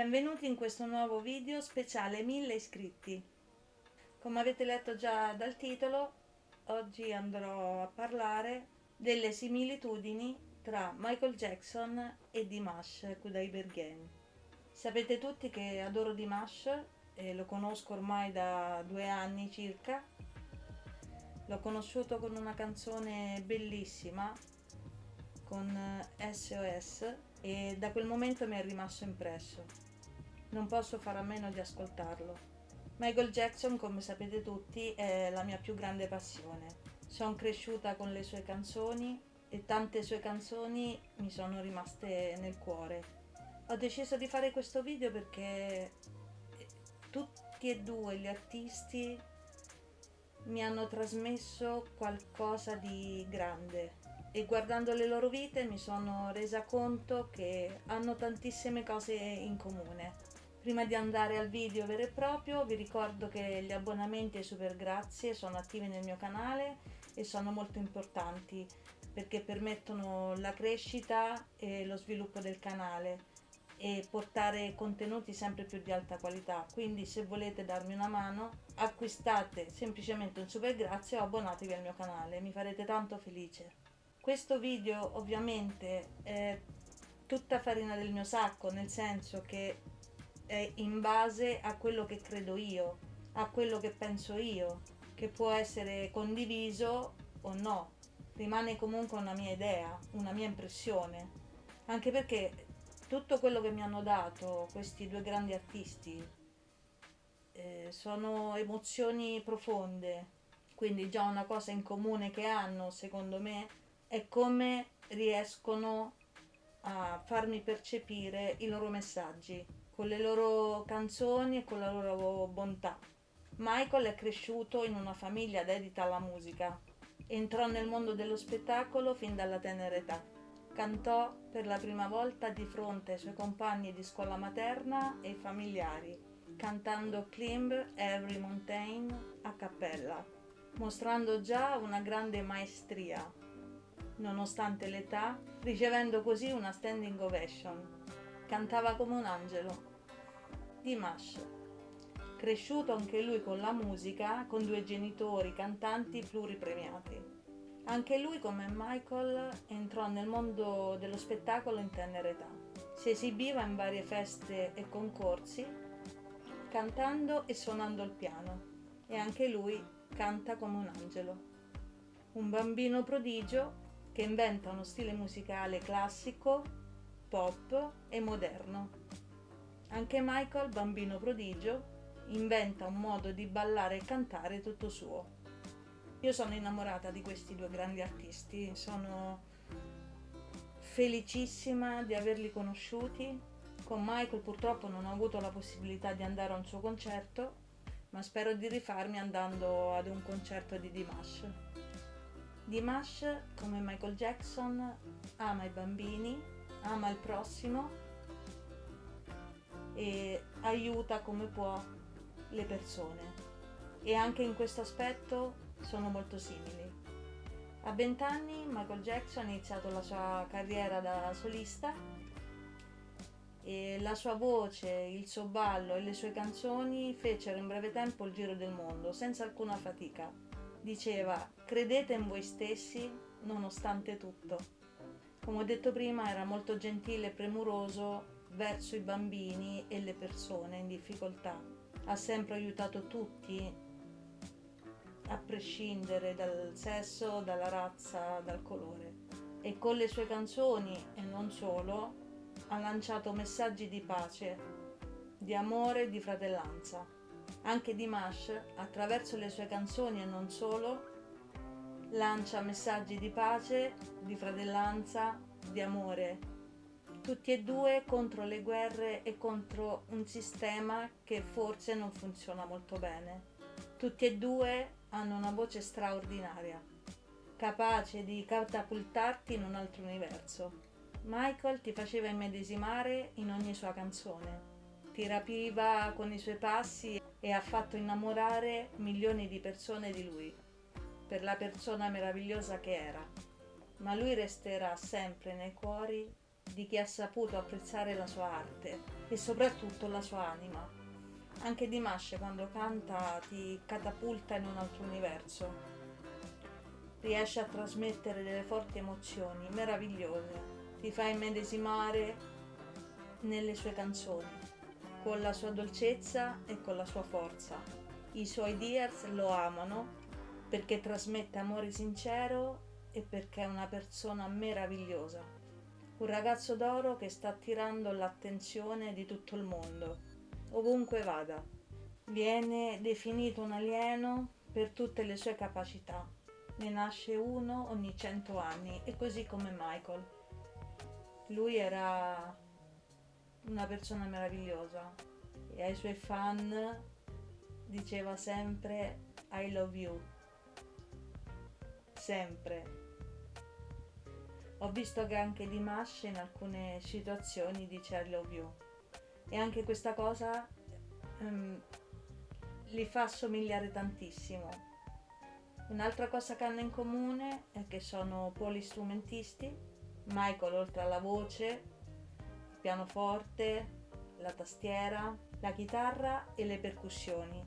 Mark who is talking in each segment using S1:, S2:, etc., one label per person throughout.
S1: Benvenuti in questo nuovo video speciale 1000 iscritti. Come avete letto già dal titolo, oggi andrò a parlare delle similitudini tra Michael Jackson e Dimash Kudaibergen. Sapete tutti che adoro Dimash e lo conosco ormai da 2 anni circa. L'ho conosciuto con una canzone bellissima, con SOS, e da quel momento mi è rimasto impresso. Non posso fare a meno di ascoltarlo. Michael Jackson, come sapete tutti, è la mia più grande passione. Sono cresciuta con le sue canzoni e tante sue canzoni mi sono rimaste nel cuore. Ho deciso di fare questo video perché tutti e due gli artisti mi hanno trasmesso qualcosa di grande e guardando le loro vite mi sono resa conto che hanno tantissime cose in comune. Prima di andare al video vero e proprio vi ricordo che gli abbonamenti e super grazie sono attivi nel mio canale e sono molto importanti perché permettono la crescita e lo sviluppo del canale e portare contenuti sempre più di alta qualità. Quindi se volete darmi una mano, acquistate semplicemente un super grazie o abbonatevi al mio canale, mi farete tanto felice. Questo video ovviamente è tutta farina del mio sacco, nel senso che è in base a quello che credo io, a quello che penso io, che può essere condiviso o no. Rimane comunque una mia idea, una mia impressione, anche perché tutto quello che mi hanno dato questi due grandi artisti sono emozioni profonde, quindi già una cosa in comune che hanno, secondo me, è come riescono a farmi percepire i loro messaggi, con le loro canzoni e con la loro bontà. Michael è cresciuto in una famiglia dedita alla musica. Entrò nel mondo dello spettacolo fin dalla tenera età. Cantò per la prima volta di fronte ai suoi compagni di scuola materna e familiari, cantando Climb Every Mountain a cappella, mostrando già una grande maestria, nonostante l'età, ricevendo così una standing ovation. Cantava come un angelo. Dimash, cresciuto anche lui con la musica, con due genitori cantanti pluripremiati. Anche lui, come Michael, entrò nel mondo dello spettacolo in tenera età. Si esibiva in varie feste e concorsi, cantando e suonando il piano, e anche lui canta come un angelo. Un bambino prodigio che inventa uno stile musicale classico, pop e moderno. Anche Michael, bambino prodigio, inventa un modo di ballare e cantare tutto suo. Io sono innamorata di questi due grandi artisti, sono felicissima di averli conosciuti. Con Michael purtroppo non ho avuto la possibilità di andare a un suo concerto, ma spero di rifarmi andando ad un concerto di Dimash. Dimash, come Michael Jackson, ama i bambini, ama il prossimo e aiuta come può le persone. E anche in questo aspetto sono molto simili. A 20 anni Michael Jackson ha iniziato la sua carriera da solista e la sua voce, il suo ballo e le sue canzoni fecero in breve tempo il giro del mondo senza alcuna fatica. Diceva: credete in voi stessi nonostante tutto. Come ho detto prima, era molto gentile e premuroso verso i bambini e le persone in difficoltà. Ha sempre aiutato tutti, a prescindere dal sesso, dalla razza, dal colore. E con le sue canzoni, e non solo, ha lanciato messaggi di pace, di amore e di fratellanza. Anche Dimash, attraverso le sue canzoni e non solo, lancia messaggi di pace, di fratellanza, di amore. Tutti e due contro le guerre e contro un sistema che forse non funziona molto bene. Tutti e due hanno una voce straordinaria, capace di catapultarti in un altro universo. Michael ti faceva immedesimare in ogni sua canzone, ti rapiva con i suoi passi e ha fatto innamorare milioni di persone di lui, per la persona meravigliosa che era. Ma lui resterà sempre nei cuori di chi ha saputo apprezzare la sua arte e soprattutto la sua anima. Anche Dimash quando canta ti catapulta in un altro universo, riesce a trasmettere delle forti emozioni meravigliose, ti fa immedesimare nelle sue canzoni, con la sua dolcezza e con la sua forza. I suoi Dears lo amano perché trasmette amore sincero e perché è una persona meravigliosa. Un ragazzo d'oro che sta attirando l'attenzione di tutto il mondo, ovunque vada. Viene definito un alieno per tutte le sue capacità. Ne nasce uno ogni 100 anni, e così come Michael. Lui era una persona meravigliosa e ai suoi fan diceva sempre I love you, sempre. Ho visto che anche Dimash in alcune situazioni dice I love you, e anche questa cosa li fa somigliare tantissimo. Un'altra cosa che hanno in comune è che sono polistrumentisti. Michael, oltre alla voce, il pianoforte, la tastiera, la chitarra e le percussioni,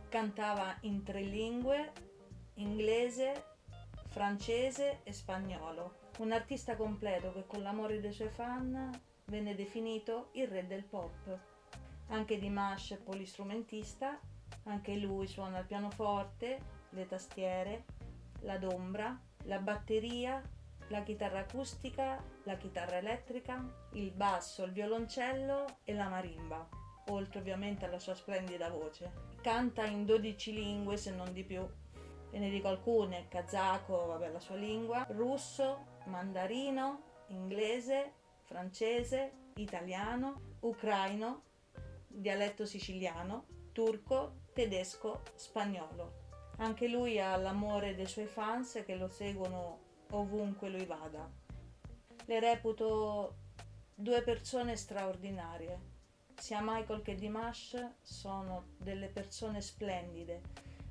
S1: cantava in 3 lingue: inglese, francese e spagnolo. Un artista completo che con l'amore dei suoi fan venne definito il re del pop. Anche Dimash è polistrumentista, anche lui suona il pianoforte, le tastiere, la dombra, la batteria, la chitarra acustica, la chitarra elettrica, il basso, il violoncello e la marimba, oltre ovviamente alla sua splendida voce. Canta in 12 lingue se non di più. Ve ne dico alcune: kazako, vabbè, la sua lingua, russo, mandarino, inglese, francese, italiano, ucraino, dialetto siciliano, turco, tedesco, spagnolo. Anche lui ha l'amore dei suoi fans che lo seguono ovunque lui vada. Le reputo 2 persone straordinarie. Sia Michael che Dimash sono delle persone splendide,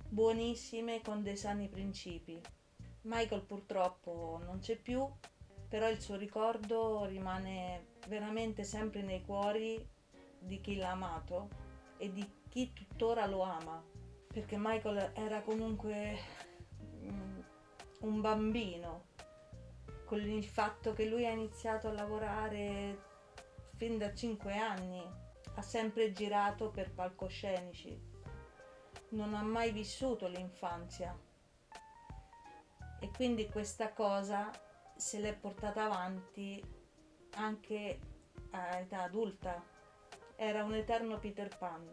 S1: buonissime, con dei sani principi. Michael purtroppo non c'è più, però il suo ricordo rimane veramente sempre nei cuori di chi l'ha amato e di chi tuttora lo ama, perché Michael era comunque un bambino. Con il fatto che lui ha iniziato a lavorare fin da 5 anni, ha sempre girato per palcoscenici, non ha mai vissuto l'infanzia, e quindi questa cosa se l'è portata avanti anche a età adulta. Era un eterno Peter Pan.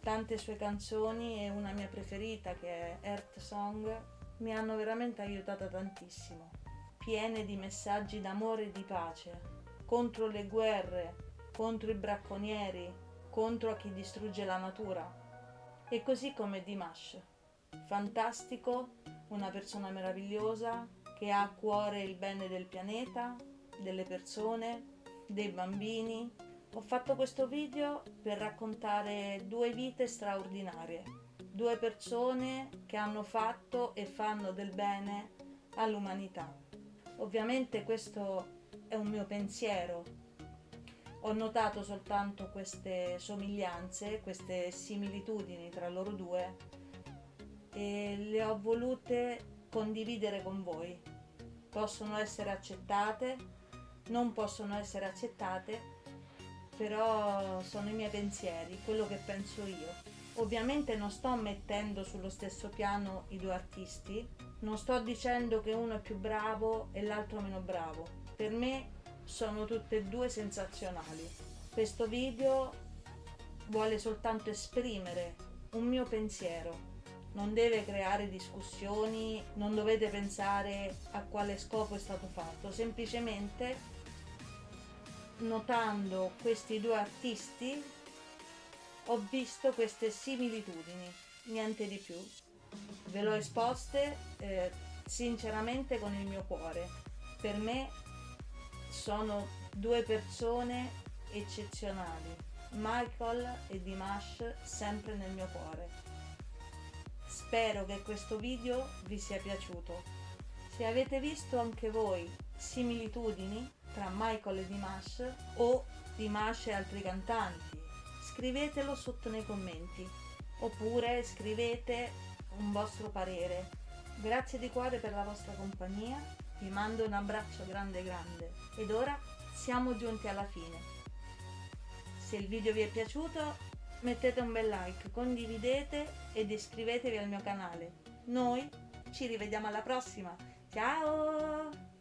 S1: Tante sue canzoni, e una mia preferita che è Earth Song, mi hanno veramente aiutata tantissimo, piene di messaggi d'amore e di pace, contro le guerre, contro i bracconieri, contro a chi distrugge la natura. E così come Dimash, fantastico, una persona meravigliosa che ha a cuore il bene del pianeta, delle persone, dei bambini. Ho fatto questo video per raccontare 2 vite straordinarie, 2 persone che hanno fatto e fanno del bene all'umanità. Ovviamente questo è un mio pensiero. Ho notato soltanto queste somiglianze, queste similitudini tra loro due, e le ho volute condividere con voi. Possono essere accettate, non possono essere accettate, però sono i miei pensieri, quello che penso io. Ovviamente non sto mettendo sullo stesso piano i 2 artisti, non sto dicendo che uno è più bravo e l'altro meno bravo. Per me sono tutte e 2 sensazionali. Questo video vuole soltanto esprimere un mio pensiero, non deve creare discussioni, non dovete pensare a quale scopo è stato fatto. Semplicemente, notando questi 2 artisti, ho visto queste similitudini, niente di più. Ve l'ho esposte sinceramente con il mio cuore. Per me sono 2 persone eccezionali, Michael e Dimash sempre nel mio cuore. Spero che questo video vi sia piaciuto. Se avete visto anche voi similitudini tra Michael e Dimash o Dimash e altri cantanti? Scrivetelo sotto nei commenti oppure scrivete un vostro parere. Grazie di cuore per la vostra compagnia, vi mando un abbraccio grande grande ed ora siamo giunti alla fine. Se il video vi è piaciuto mettete un bel like, condividete ed iscrivetevi al mio canale. Noi ci rivediamo alla prossima. Ciao!